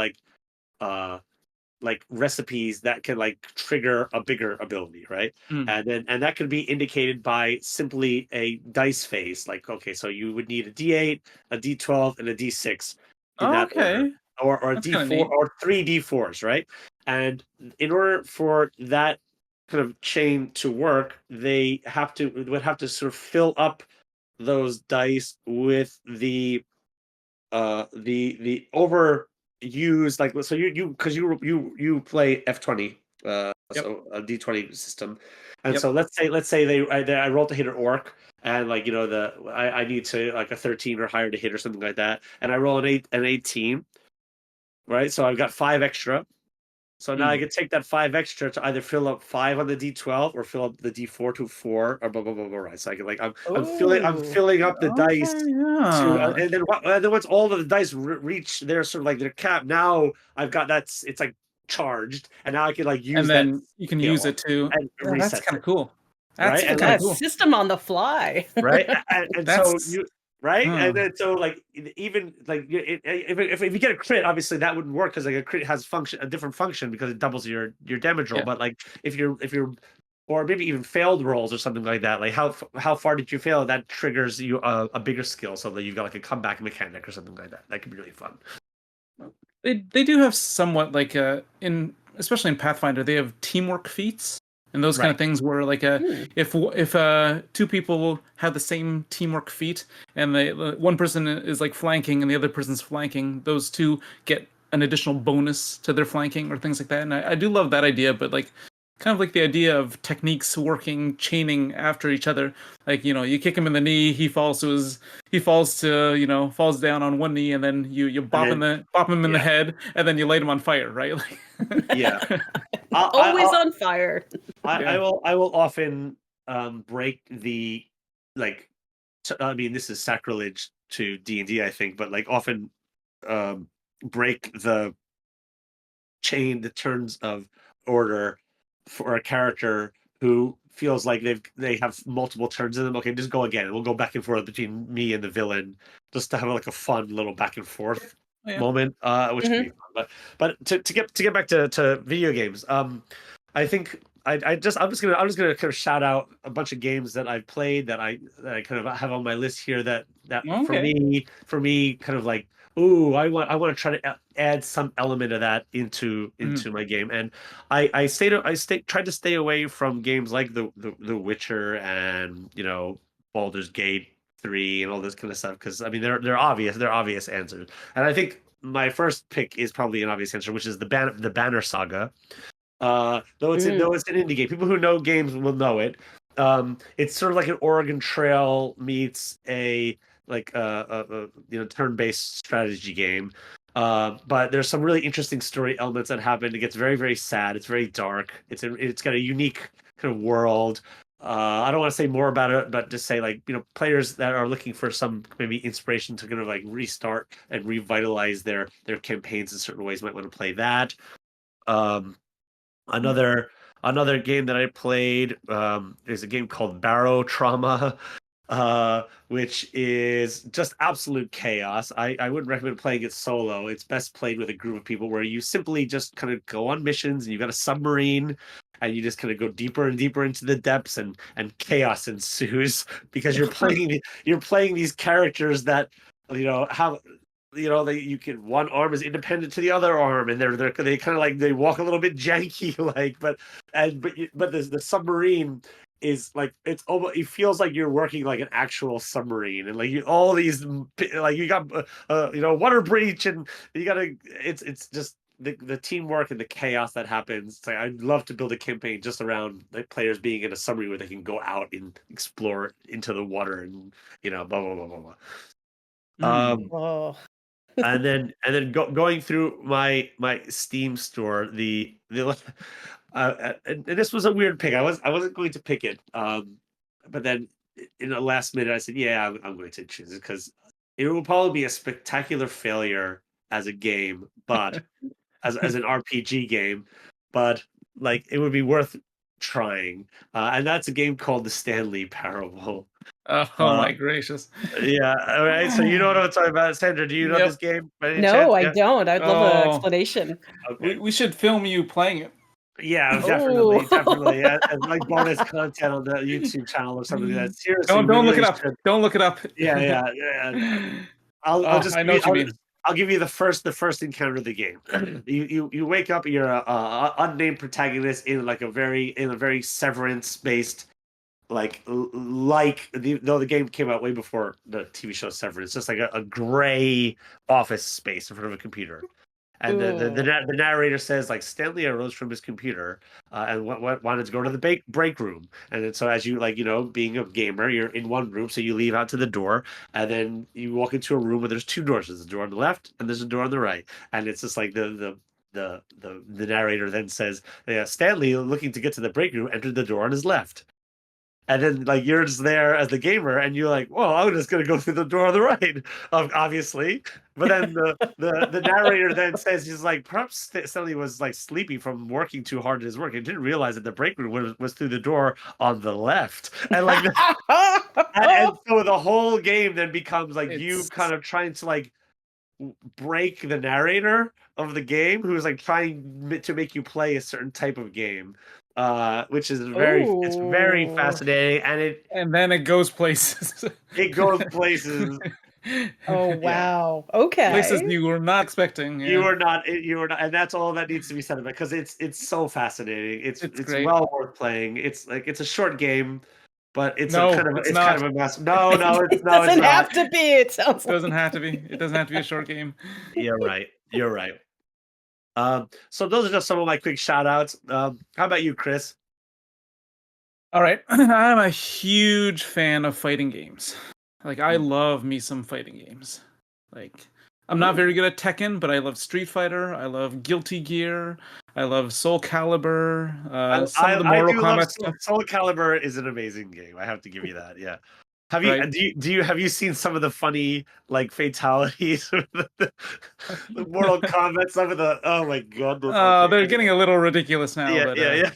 Speaker 2: uh like recipes that can like trigger a bigger ability, right?
Speaker 1: Mm.
Speaker 2: And that could be indicated by simply a dice phase. Like, okay, so you would need a D8, a D12, and a D6 in that order,
Speaker 1: Okay,
Speaker 2: or a
Speaker 1: that's kind of
Speaker 2: D4
Speaker 1: neat.
Speaker 2: or three D4s, right? And in order for that kind of chain to work, would have to sort of fill up those dice with the overused, like, so you because you play F20,
Speaker 1: Yep,
Speaker 2: so a D20 system, and
Speaker 1: yep.
Speaker 2: so let's say I rolled to hit an orc, and like I need to like a 13 or higher to hit or something like that, and I roll an 18, right? So I've got 5 extra. So now I
Speaker 1: Mm.
Speaker 2: can take that 5 extra to either fill up 5 on the D12 or fill up the D4 to 4 or blah blah blah blah. Right. So I can like I'm
Speaker 3: Oh,
Speaker 2: filling up the dice
Speaker 1: Okay,
Speaker 2: to
Speaker 1: yeah.
Speaker 2: and then once all of the dice reach their sort of like their cap, now I've got it's like charged, and now I can like use
Speaker 1: And
Speaker 2: that
Speaker 1: then you can use
Speaker 2: skill
Speaker 1: it to.
Speaker 2: and
Speaker 1: Yeah, that's
Speaker 2: resets
Speaker 1: kind
Speaker 2: it,
Speaker 1: of cool. That's
Speaker 2: right? And
Speaker 1: kind
Speaker 3: yeah,
Speaker 1: of
Speaker 2: like
Speaker 1: cool.
Speaker 3: system on the fly.
Speaker 2: right, and so
Speaker 1: That's
Speaker 2: you right,
Speaker 1: huh.
Speaker 2: and then so like even like if you get a crit, obviously that wouldn't work because like a crit has a different function because it doubles your damage roll.
Speaker 1: Yeah.
Speaker 2: But like if you're or maybe even failed rolls or something like that, like how far did you fail, that triggers you a bigger skill, so that you've got like a comeback mechanic or something like that. That could be really fun.
Speaker 1: They do have somewhat like in especially in Pathfinder they have teamwork feats and those kind
Speaker 2: Right.
Speaker 1: of things where like
Speaker 3: Hmm.
Speaker 1: if two people have the same teamwork feat and one person is like flanking and the other person's flanking, those two get an additional bonus to their flanking or things like that. And I do love that idea, but like kind of like the idea of techniques working chaining after each other. Like, you kick him in the knee, he falls to, falls down on one knee, and then you
Speaker 2: And
Speaker 1: bop
Speaker 2: then
Speaker 1: bop him in the
Speaker 2: yeah,
Speaker 1: head, and then you light him on fire, right?
Speaker 2: yeah.
Speaker 1: Like,
Speaker 3: Always on fire.
Speaker 1: yeah.
Speaker 2: I will often break the like I mean, this is sacrilege to D&D, I think, but like often um break the turns of order for a character who feels like they have multiple turns in them. Okay, just go again. We'll go back and forth between me and the villain just to have like a fun little back and forth
Speaker 1: Oh, yeah.
Speaker 2: moment, which could be
Speaker 3: Mhm.
Speaker 2: fun. But to get back to video games, I think I'm just gonna kind of shout out a bunch of games that I've played that I kind of have on my list here that
Speaker 1: Okay.
Speaker 2: for me kind of like, ooh, I want to try to add some element of that into my game. And tried to stay away from games like the Witcher and Baldur's Gate 3 and all this kind of stuff, because I mean they're obvious answers. And I think my first pick is probably an obvious answer, which is the Banner Saga. Though it's an indie game, people who know games will know it. It's sort of like an Oregon Trail meets a like turn-based strategy game. But there's some really interesting story elements that happen. It gets very, very sad. It's very dark. It's got a unique kind of world. I don't want to say more about it, but just say like players that are looking for some maybe inspiration to kind of like restart and revitalize their campaigns in certain ways might want to play that. Um, Another game that I played is a game called Barrow Trauma, which is just absolute chaos. I wouldn't recommend playing it solo. It's best played with a group of people where you simply just kind of go on missions and you've got a submarine and you just kind of go deeper and deeper into the depths, and chaos ensues because you're playing these characters that have you can, one arm is independent to the other arm, and they kind of like they walk a little bit janky, like, but the submarine is like, it's almost, it feels like you're working like an actual submarine, and like all these like you got water breach, and you gotta it's just the teamwork and the chaos that happens. It's like I'd love to build a campaign just around like players being in a submarine where they can go out and explore into the water and blah blah blah blah blah.
Speaker 1: Mm.
Speaker 3: Oh.
Speaker 2: And then going through my Steam store, the and this was a weird pick. I wasn't going to pick it, but then in the last minute I said, yeah, I'm going to choose it because it will probably be a spectacular failure as a game, but as an RPG game, but like it would be worth trying. And that's a game called the Stanley Parable.
Speaker 1: Oh
Speaker 2: Uh,
Speaker 1: my gracious.
Speaker 2: yeah, all right. So you know what I'm talking about, Sandra. Do you know
Speaker 1: Yep.
Speaker 2: this game by any
Speaker 3: No,
Speaker 2: chance?
Speaker 3: I
Speaker 2: Yeah?
Speaker 3: don't. I'd love an
Speaker 1: Oh.
Speaker 3: explanation.
Speaker 2: Okay.
Speaker 1: We should film you playing it.
Speaker 2: Yeah,
Speaker 3: Oh.
Speaker 2: definitely. As like bonus content on the YouTube channel or something like that. Seriously,
Speaker 1: Don't
Speaker 2: we
Speaker 1: look it
Speaker 2: really
Speaker 1: up.
Speaker 2: should.
Speaker 1: Don't look it up.
Speaker 2: Yeah. I'll just
Speaker 1: I know what you mean.
Speaker 2: I'll give you the first encounter of the game. You wake up. You're a unnamed protagonist in like a very Severance based though the game came out way before the TV show Severance. It's just like a gray office space in front of a computer. And the narrator says, like, Stanley arose from his computer and wanted to go to the break room. And then so as you, like, being a gamer, you're in one room, so you leave out to the door, and then you walk into a room where there's two doors. There's a door on the left, and there's a door on the right. And it's just like the narrator then says, yeah, Stanley, looking to get to the break room, entered the door on his left. And then, like, you're just there as the gamer, and you're like, "Well, I'm just gonna go through the door on the right," obviously. But then the narrator then says, he's like, perhaps Stanley was like sleepy from working too hard at his work and didn't realize that the break room was through the door on the left, and like, and so the whole game then becomes like you kind of trying to like break the narrator of the game, who is like trying to make you play a certain type of game. Which is it's very fascinating,
Speaker 1: and then it goes places.
Speaker 2: It goes places.
Speaker 3: Oh wow! Yeah. Okay,
Speaker 1: places you were not expecting.
Speaker 2: Yeah. You were not, and that's all that needs to be said about it, because it's so fascinating. It's well worth playing. It's a short game, but it's kind of a mess. No, it's not.
Speaker 3: It doesn't have to be. It sounds.
Speaker 1: It doesn't have to be. It doesn't have to be a short game.
Speaker 2: You're right. So those are just some of my quick shout outs. How about you, Chris?
Speaker 1: All right. I'm a huge fan of fighting games. Like, I love me some fighting games. Like, I'm not very good at Tekken, but I love Street Fighter. I love Guilty Gear. I love Soul Calibur. Some of the Mortal Kombat stuff.
Speaker 2: Soul Calibur is an amazing game. I have to give you that. Yeah. Have you have you seen some of the funny like fatalities of the Mortal Kombat? Some of the oh my god,
Speaker 1: they're getting a little ridiculous now.
Speaker 2: Yeah.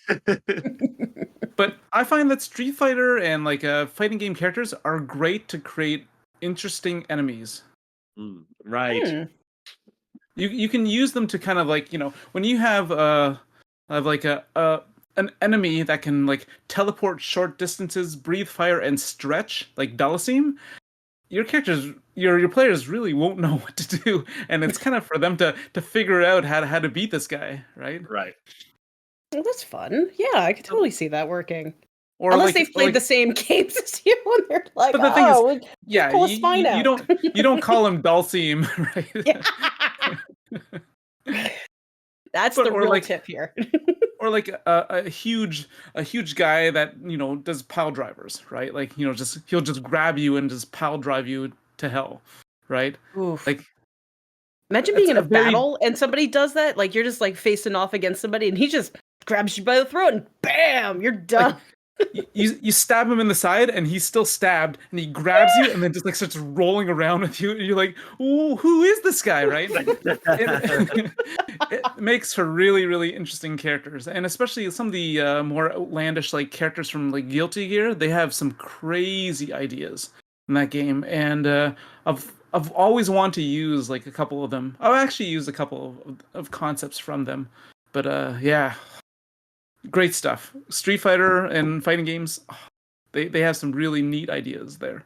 Speaker 1: But I find that Street Fighter and like fighting game characters are great to create interesting enemies.
Speaker 2: Right.
Speaker 1: You can use them to kind of like when you have like an enemy that can like teleport short distances, breathe fire, and stretch, like Dalsim, your characters, your players really won't know what to do, and it's kind of for them to figure out how to beat this guy, right?
Speaker 2: Right.
Speaker 3: Well, that's fun. Yeah, I could totally see that working.
Speaker 1: Or
Speaker 3: unless they've played the same games as you, and they're like,
Speaker 1: but the thing is, yeah,
Speaker 3: pull a spine out.
Speaker 1: You don't call him Dalsim, right?
Speaker 3: Yeah. That's the real tip here.
Speaker 1: Or like a huge guy that does pile drivers, right? Like he'll just grab you and just pile drive you to hell, right?
Speaker 3: Oof.
Speaker 1: Like,
Speaker 3: imagine being in a battle and somebody does that. Like you're just like facing off against somebody, and he just grabs you by the throat and bam, you're done.
Speaker 1: Like, you stab him in the side and he's still stabbed, and he grabs you and then just like starts rolling around with you, and you're like, "Ooh, who is this guy?" Right? It makes for really, really interesting characters, and especially some of the more outlandish like characters from like Guilty Gear. They have some crazy ideas in that game, and I've always wanted to use like a couple of them. I've actually used a couple of concepts from them, but yeah. Great stuff. Street Fighter and fighting games, they have some really neat ideas there.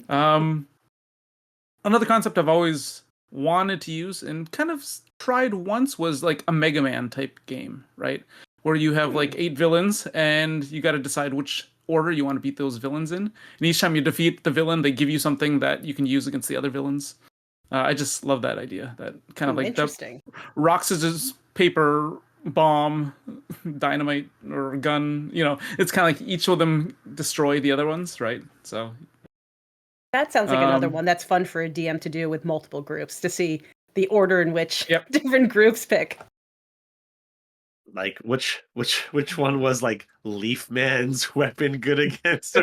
Speaker 1: Another concept I've always wanted to use and kind of tried once was like a Mega Man type game, right? Where you have like 8 villains and you got to decide which order you want to beat those villains in. And each time you defeat the villain, they give you something that you can use against the other villains. I just love that idea. That kind of like the rock, scissors, paper, bomb, dynamite, or gun. It's kind of like each of them destroy the other ones, right? So
Speaker 3: that sounds like another one that's fun for a DM to do with multiple groups, to see the order in which different groups pick.
Speaker 2: Like which one was like Leaf Man's weapon good against?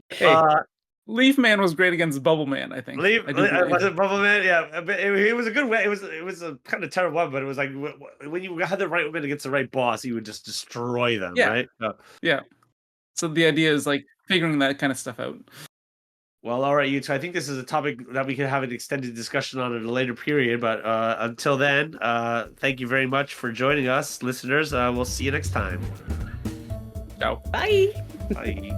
Speaker 1: Hey, Leaf Man was great against Bubble Man, I think.
Speaker 2: Was
Speaker 1: I do believe.
Speaker 2: it Bubble Man? Yeah, but it was a good way. It was a kind of terrible one, but it was like when you had the right woman against the right boss, you would just destroy them,
Speaker 1: Yeah.
Speaker 2: right?
Speaker 1: Yeah. So the idea is like figuring that kind of stuff out.
Speaker 2: Well, all right, you two. I think this is a topic that we can have an extended discussion on at a later period. But until then, thank you very much for joining us, listeners. We'll see you next time.
Speaker 1: Ciao.
Speaker 3: Bye.
Speaker 2: Bye.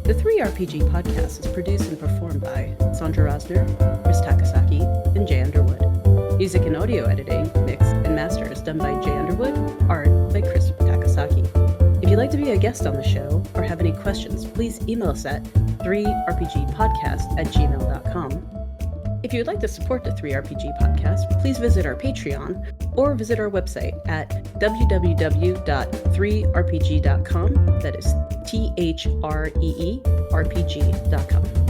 Speaker 3: The 3RPG podcast is produced and performed by Sandra Rosner, Chris Takasaki, and Jay Underwood. Music and audio editing, mix, and master is done by Jay Underwood, art by Chris Takasaki. If you'd like to be a guest on the show or have any questions, please email us at 3rpgpodcast@gmail.com. If you would like to support the 3RPG podcast, please visit our Patreon or visit our website at www.3rpg.com. That is THREERPG.com.